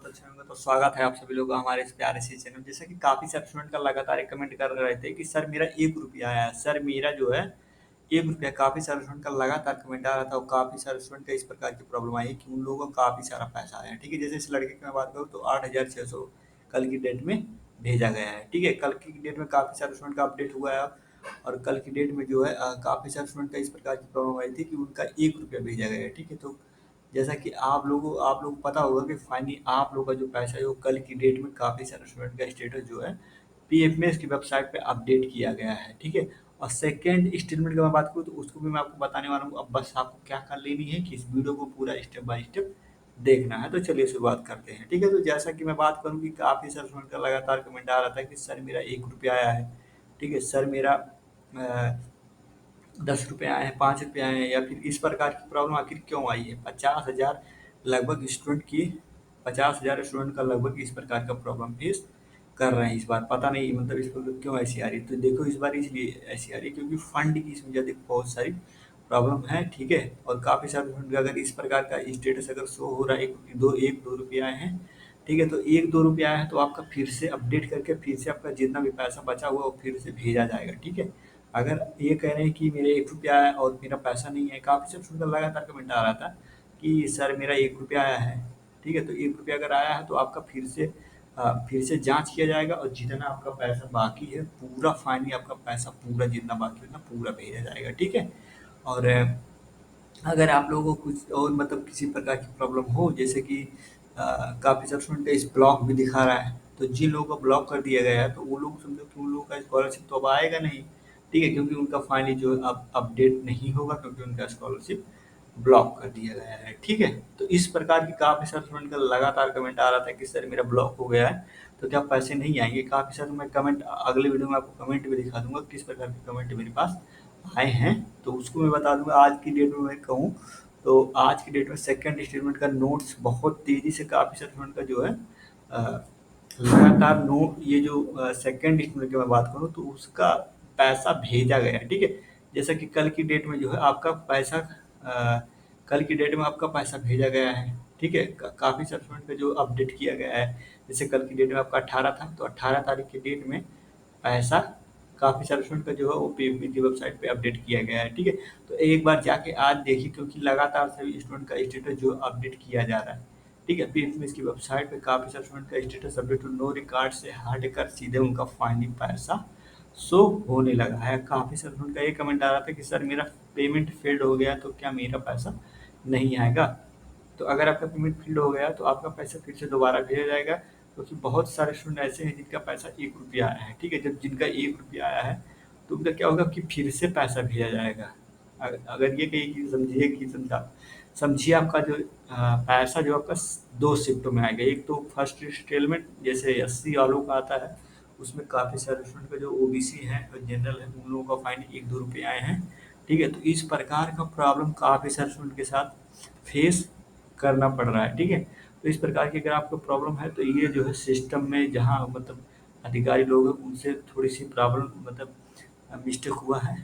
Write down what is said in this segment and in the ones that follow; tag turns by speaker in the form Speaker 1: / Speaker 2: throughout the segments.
Speaker 1: बहुत अच्छे होंगे। तो स्वागत है आप सभी लोगों का हमारे इस प्यारे से चैनल। जैसा कि काफ़ी सारे स्टूडेंट का लगातार एक कमेंट कर रहे थे कि सर मेरा 1 रुपया आया है, सर मेरा जो है 1 रुपया। काफ़ी सारे स्टूडेंट का लगातार कमेंट आ रहा था और काफ़ी सारे स्टूडेंट का इस प्रकार की प्रॉब्लम आई है कि उन लोगों को काफ़ी सारा पैसा आया है। ठीक है, जैसे इस लड़के की मैं बात करूँ तो 8,600 कल की डेट में भेजा गया है। ठीक है, कल की डेट में काफ़ी सारे स्टूडेंट का अपडेट हुआ है और कल की डेट में जो है काफ़ी सारे स्टूडेंट का इस प्रकार की प्रॉब्लम आई थी कि उनका 1 रुपया भेजा गया है। ठीक है, तो जैसा कि आप लोगों को पता होगा कि फाइनली आप लोगों का जो पैसा है वो कल की डेट में काफ़ी सारे स्टूडेंट का स्टेटस जो है पीएफएमएस की वेबसाइट पे अपडेट किया गया है। ठीक है, और सेकंड स्टेटमेंट की मैं बात करूँ तो उसको भी मैं आपको बताने वाला हूँ। अब बस आपको क्या कर लेनी है कि इस वीडियो को पूरा स्टेप बाय स्टेप देखना है। तो चलिए शुरुआत करते हैं। ठीक है, तो जैसा कि मैं बात करूँ कि काफ़ी सारे स्टूडेंट का लगातार कमेंट आ रहा था कि सर मेरा 1 रुपया आया है। ठीक है, सर मेरा 10 रुपये आए हैं, 5 रुपये आए हैं, या फिर इस प्रकार की प्रॉब्लम आखिर क्यों आई है? 50,000 लगभग स्टूडेंट की 50,000 स्टूडेंट का लगभग इस प्रकार का प्रॉब्लम फेस कर रहे हैं इस बार। पता नहीं मतलब इस प्रॉब्लम क्यों ऐसी आ रही है। तो देखो इस बार इसलिए ऐसी आ रही है क्योंकि फंड की इसमें ज़्यादा बहुत सारी प्रॉब्लम है। ठीक है, और काफ़ी सारे स्टूडेंट का अगर इस प्रकार का स्टेटस अगर शो हो रहा है, एक दो रुपये आए हैं। ठीक है, तो 1-2 रुपये आया है तो आपका फिर से अपडेट करके फिर से आपका जितना भी पैसा बचा हुआ है वो फिर से भेजा जाएगा। ठीक है, अगर ये कह रहे हैं कि मेरे 1 रुपया आया और मेरा पैसा नहीं है, काफ़ी सब सुनकर लगातार कमेंट आ रहा था कि सर मेरा 1 रुपया आया है। ठीक है, तो 1 रुपया अगर आया है तो आपका फिर से जाँच किया जाएगा और जितना आपका पैसा बाकी है पूरा फाइनली आपका पैसा पूरा जितना बाकी है उतना पूरा भेजा जाएगा। ठीक है, और अगर आप लोगों को कुछ और मतलब किसी प्रकार की प्रॉब्लम हो, जैसे कि काफ़ी सारे स्टूडेंट का इस ब्लॉक भी दिखा रहा है, तो जिन लोगों का ब्लॉक कर दिया गया है तो वो लोग समझो कि उन लोगों का स्कॉलरशिप तो अब आएगा नहीं। ठीक है, क्योंकि उनका फाइनली जो है अब अपडेट नहीं होगा क्योंकि उनका स्कॉलरशिप ब्लॉक कर दिया गया है। ठीक है, तो इस प्रकार की काफ़ी सारे स्टूडेंट का लगातार कमेंट आ रहा था कि सर मेरा ब्लॉक हो गया है तो क्या पैसे नहीं आएंगे। काफ़ी सारे मैं कमेंट अगले वीडियो में आपको कमेंट भी दिखा दूंगा किस प्रकार के कमेंट मेरे पास आए हैं, तो उसको मैं बता दूंगा। आज की डेट में मैं कहूँ तो आज की डेट में सेकंड स्टेटमेंट का नोट्स बहुत तेज़ी से काफ़ी सारे स्टूडेंट का जो है लगातार नोट, ये जो सेकंड स्टेटमेंट की मैं बात करूँ तो उसका पैसा भेजा गया है। ठीक है, जैसा कि कल की डेट में जो है आपका पैसा कल की डेट में आपका पैसा भेजा गया है। ठीक है, काफ़ी सारे स्टूडेंट का जो अपडेट किया गया है, जैसे कल की डेट में आपका 18 था तो 18 तारीख की डेट में पैसा काफ़ी सारे स्टूडेंट का जो है वो पीएफपी की वेबसाइट पे अपडेट किया गया है। ठीक है, तो एक बार जाके आज देखिए क्योंकि लगातार सभी स्टूडेंट का स्टेटस जो अपडेट किया जा रहा है। ठीक है, पीएफपी की वेबसाइट पे काफ़ी सारे स्टूडेंट का स्टेटस अपडेट नो रिकॉर्ड से हटकर सीधे उनका फाइनली पैसा शो होने लगा है। काफ़ी सारे स्टूडेंट का ये कमेंट आ रहा था कि सर मेरा पेमेंट फेल्ड हो गया तो क्या मेरा पैसा नहीं आएगा। तो अगर आपका पेमेंट फेल्ड हो गया तो आपका पैसा फिर से दोबारा भेजा जाएगा क्योंकि बहुत सारे स्टूडेंट ऐसे हैं जिनका पैसा 1 रुपया आया है। ठीक है, जब जिनका 1 रुपया आया है तो उनका क्या होगा कि फिर से पैसा भेजा जाएगा। अगर ये कहिए कि समझिए कि समझिए आपका जो पैसा जो आपका 2 शिफ्टों में आएगा। एक तो फर्स्ट इंस्टॉलमेंट जैसे 80 वालों का आता है, उसमें काफ़ी सारे स्टूडेंट का जो ओबीसी है और जनरल है उन लोगों का फाइन 1-2 रुपये आए हैं। ठीक है, तो इस प्रकार का प्रॉब्लम काफ़ी सारे स्टूडेंट के साथ फेस करना पड़ रहा है। ठीक है, तो इस प्रकार की अगर आपको प्रॉब्लम है तो ये जो है सिस्टम में जहाँ मतलब अधिकारी लोग हैं उनसे थोड़ी सी प्रॉब्लम मतलब मिस्टेक हुआ है,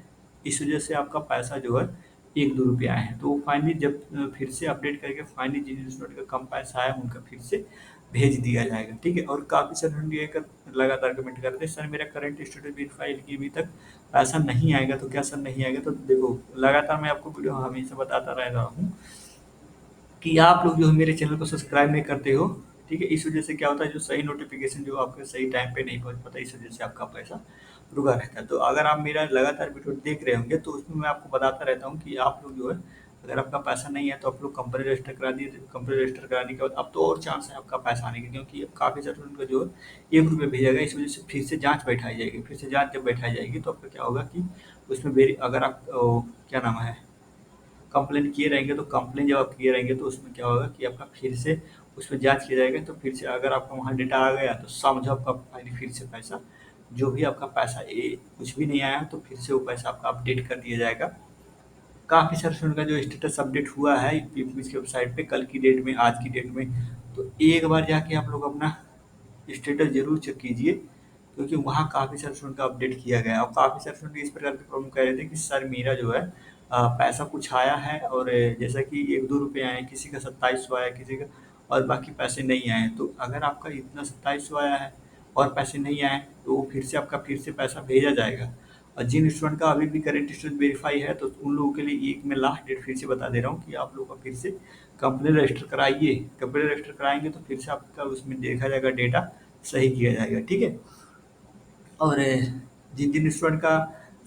Speaker 1: इस वजह से आपका पैसा जो है 1-2 रुपये आए हैं। तो वो फाइनली जब फिर से अपडेट करके फाइनली जिन स्टूडेंट का कम पैसा आया उनका फिर से भेज दिया जाएगा। ठीक है, और काफ़ी सारे स्टूडेंट ये लगातार कमेंट करते हैं सर मेरा करंट स्टेटस वेरीफाई की अभी तक पैसा नहीं आएगा तो क्या सर नहीं आएगा। तो देखो लगातार मैं आपको वीडियो हमेशा बताता रह रहा हूँ कि आप लोग जो है मेरे चैनल को सब्सक्राइब नहीं करते हो। ठीक है, इस वजह से क्या होता है जो सही नोटिफिकेशन जो आपके सही टाइम पे नहीं पहुंच पाता, इस वजह से आपका पैसा रुका रहता है। तो अगर आप मेरा लगातार वीडियो देख रहे होंगे तो उसमें मैं आपको बताता रहता हूँ कि आप लोग जो है अगर आपका पैसा नहीं है तो आप लोग कंपनी रजिस्टर करा दिए। कंपनी रजिस्टर कराने के बाद अब तो और चांस है आपका पैसा आने के, क्योंकि अब काफ़ी सारे उनका जो है 1 रुपये भेजा गया। इस वजह से फिर से जाँच बैठाई जाएगी। फिर से जाँच जब बैठाई जाएगी तो आपका क्या होगा कि उसमें वेरी अगर आप क्या नाम है कंप्लेन किए रहेंगे तो कंप्लेन जब आप किए रहेंगे तो उसमें क्या होगा कि आपका फिर से उसमें जाँच किया जाएगा। तो फिर से अगर आपका वहाँ डेटा आ गया तो समझो आपका फाइनली फिर से पैसा जो भी आपका पैसा कुछ भी नहीं आया तो फिर से वो पैसा आपका अपडेट कर दिया जाएगा। काफ़ी सारे स्टूडेंट का जो स्टेटस अपडेट हुआ है पीपीएस की वेबसाइट पे कल की डेट में आज की डेट में, तो एक बार जाके आप लोग अपना स्टेटस जरूर चेक कीजिए क्योंकि वहाँ काफ़ी सारे स्टूडेंट का अपडेट किया गया है। और काफ़ी सारे स्टूडेंट इस प्रकार की प्रॉब्लम कह रहे थे कि सर मेरा जो है पैसा कुछ आया है और जैसा कि 1-2 रुपये आए, किसी का 2700 आया, किसी का और बाकी पैसे नहीं आए हैं। तो अगर आपका इतना 2700 आया है और पैसे नहीं आए, तो वो फिर से पैसा भेजा जाएगा। और जिन स्टूडेंट का अभी भी करेंट स्टूडेंट वेरीफाई है, तो उन लोगों के लिए एक मैं लास्ट डेट फिर से बता दे रहा हूँ कि आप लोगों का फिर से कंप्लेन रजिस्टर कराइए। कंप्लेन रजिस्टर कराएंगे तो फिर से आपका उसमें देखा जाएगा, डेटा सही किया जाएगा, ठीक है। और जिन जिन स्टूडेंट का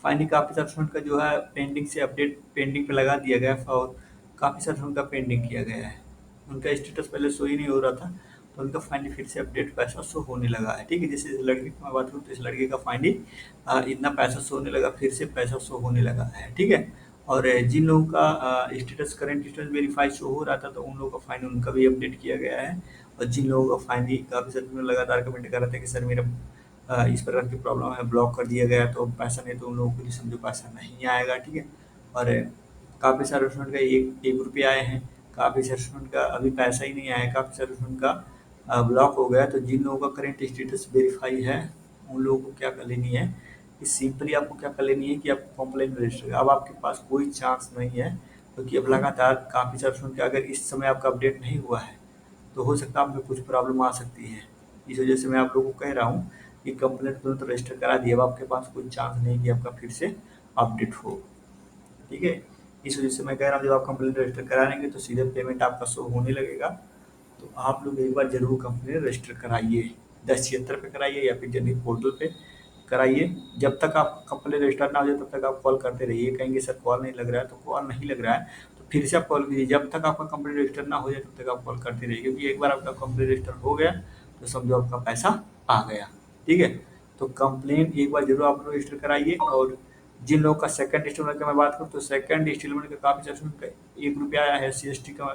Speaker 1: फाइनली, काफ़ी सारे स्टूडेंट का जो है पेंडिंग से अपडेट पेंडिंग पे लगा दिया गया है, और काफ़ी सारे स्टूडेंट का पेंडिंग किया गया है। उनका स्टेटस पहले शो ही नहीं हो रहा था, तो उनका फाइनली फिर से अपडेट पैसा शो होने लगा है, ठीक है। जैसे इस लड़के की मैं बात करूँ, तो इस लड़के का फाइनली इतना पैसा शो होने लगा, फिर से पैसा शो होने लगा है, ठीक है। और जिन लोगों का status current status verify show हो रहा था, तो उन लोगों का फाइनल उनका भी अपडेट किया गया है। और जिन लोगों का फाइनली, काफ़ी सारे लोग लगातार कमेंट कर रहे थे कि सर मेरा इस प्रकार की प्रॉब्लम है, ब्लॉक कर दिया गया, तो पैसा नहीं, तो उन लोगों के लिए समझो पैसा नहीं आएगा, ठीक है। और काफ़ी सारे स्टूडेंट का एक एक रुपये आए हैं, काफ़ी सारे स्टूडेंट का अभी पैसा ही नहीं आया है, काफ़ी सारे स्टूडेंट का ब्लॉक हो गया। तो जिन लोगों का करेंट स्टेटस वेरीफाई है, उन लोगों को क्या कर लेनी है कि सिंपली आपको क्या कर लेनी है कि आपको कंप्लेंट रजिस्टर, अब आपके पास कोई चांस नहीं है, क्योंकि अब लगातार काफ़ी सारे स्टूडेंट का अगर इस समय आपका अपडेट नहीं हुआ है, तो हो सकता है आप में कुछ प्रॉब्लम आ सकती है। इस वजह से मैं आप लोगों को कह रहा हूँ कि कंप्लेंट तुरंत रजिस्टर करा दिए, अब आपके पास कोई चांस नहीं कि आपका फिर से अपडेट हो, ठीक है। इस वजह से मैं कह रहा हूँ, जब आप कंप्लेंट रजिस्टर करा लेंगे तो सीधे पेमेंट आपका शो होने लगेगा। तो आप लोग एक बार जरूर कंप्लेंट रजिस्टर कराइए, 1076 पे कराइए या फिर जनहित पोर्टल पे कराइए। जब तक आप कंप्लेंट रजिस्टर ना हो जाए, तब तक आप कॉल करते रहिए। कहेंगे सर कॉल नहीं लग रहा है, तो कॉल नहीं लग रहा है तो फिर से आप कॉल कीजिए। जब तक आपका कंप्लेंट रजिस्टर ना हो जाए, तब तक आप कॉल करते रहिए, क्योंकि एक बार आपका कंप्लेंट रजिस्टर हो गया तो समझो आपका पैसा आ गया, ठीक है। तो कंप्लेंट एक बार जरूर आप लोग रजिस्टर कराइए। और जिन लोगों का सेकंड इंस्टॉलमेंट की मैं बात करूँ, तो सेकंड इंस्टॉलमेंट का काफ़ी सारे स्टूडेंट का 1 रुपया आया है सीएसटी का।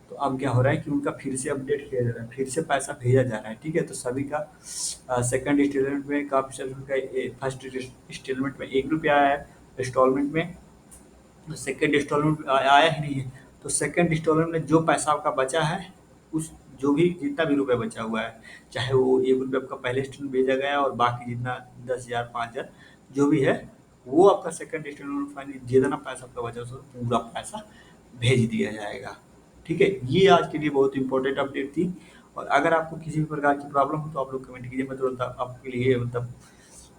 Speaker 1: तो अब क्या हो रहा है कि उनका फिर से अपडेट किया जा रहा है, फिर से पैसा भेजा जा रहा है, ठीक है। तो सभी का सेकंड इंस्टॉलमेंट में काफ़ी सारे स्टूडेंट का फर्स्ट इंस्टॉलमेंट में 1 रुपया आया है, इंस्टॉलमेंट में सेकंड इंस्टॉलमेंट आया ही नहीं है। तो सेकंड इंस्टॉलमेंट में जो पैसा आपका बचा है, उस जो भी जितना भी रुपया बचा हुआ है, चाहे वो 1 रुपया आपका पहले इंस्टॉलमेंट भेजा गया और बाकी जितना 10,000 5,000 जो भी है, वो आपका सेकंड इंस्टॉलमेंट फाइनली जितना पैसा आपका बचा उसको पूरा पैसा भेज दिया जाएगा, ठीक है। ये आज के लिए बहुत इंपॉर्टेंट अपडेट थी। और अगर आपको किसी भी प्रकार की प्रॉब्लम हो, तो आप लोग कमेंट कीजिए, मैं तुरंत आपके लिए मतलब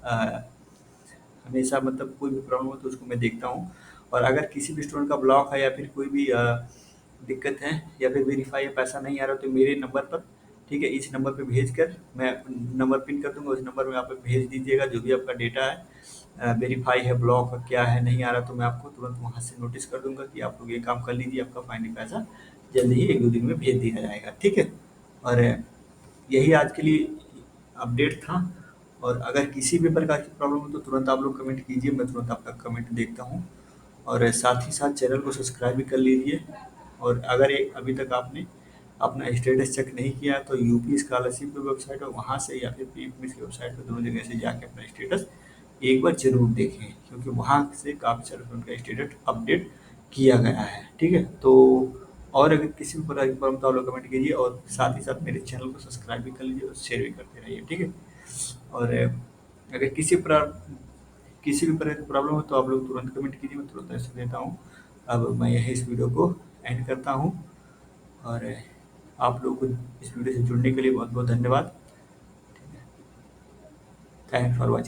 Speaker 1: अ, हमेशा मतलब कोई भी प्रॉब्लम हो तो उसको मैं देखता हूँ। और अगर किसी भी स्टूडेंट का ब्लॉक है या फिर कोई भी दिक्कत है या फिर वेरीफाई पैसा नहीं आ रहा, तो मेरे नंबर पर, ठीक है, इस नंबर पे भेज कर मैं नंबर पिन कर दूंगा, उस नंबर में आप भेज दीजिएगा जो भी आपका डेटा है, वेरीफाई है, ब्लॉक है, क्या है, नहीं आ रहा, तो मैं आपको तुरंत वहाँ से नोटिस कर दूंगा कि आप लोग ये काम कर लीजिए, आपका फाइनली पैसा जल्दी ही 1-2 दिन में भेज दिया जाएगा, ठीक है। और यही आज के लिए अपडेट था। और अगर किसी भी प्रकार की प्रॉब्लम हो, तो तुरंत आप लोग कमेंट कीजिए, मैं तुरंत आपका कमेंट देखता हूँ। और साथ ही साथ चैनल को सब्सक्राइब भी कर लीजिए। और अगर ये अभी तक आपने अपना स्टेटस चेक नहीं किया, तो यूपी स्कॉलरशिप की वेबसाइट है, वहाँ से या फिर पीएफएमएस की वेबसाइट पर, दोनों जगह से जाके अपना स्टेटस एक बार जरूर देखें, क्योंकि वहाँ से काफ़ी सारे उनका स्टेटस अपडेट किया गया है, ठीक है। तो और अगर किसी भी प्रकार की प्रॉब्लम, तो आप लोग कमेंट कीजिए, और साथ ही साथ मेरे चैनल को सब्सक्राइब भी कर लीजिए और शेयर भी करते रहिए, ठीक है। और अगर किसी भी प्रकार की प्रॉब्लम हो, तो आप लोग तुरंत कमेंट कीजिए, मैं तुरंत आंसर देता हूँ। अब मैं यही इस वीडियो को एंड करता हूँ। और आप लोगों को इस वीडियो से जुड़ने के लिए बहुत बहुत धन्यवाद। Thanks for watching.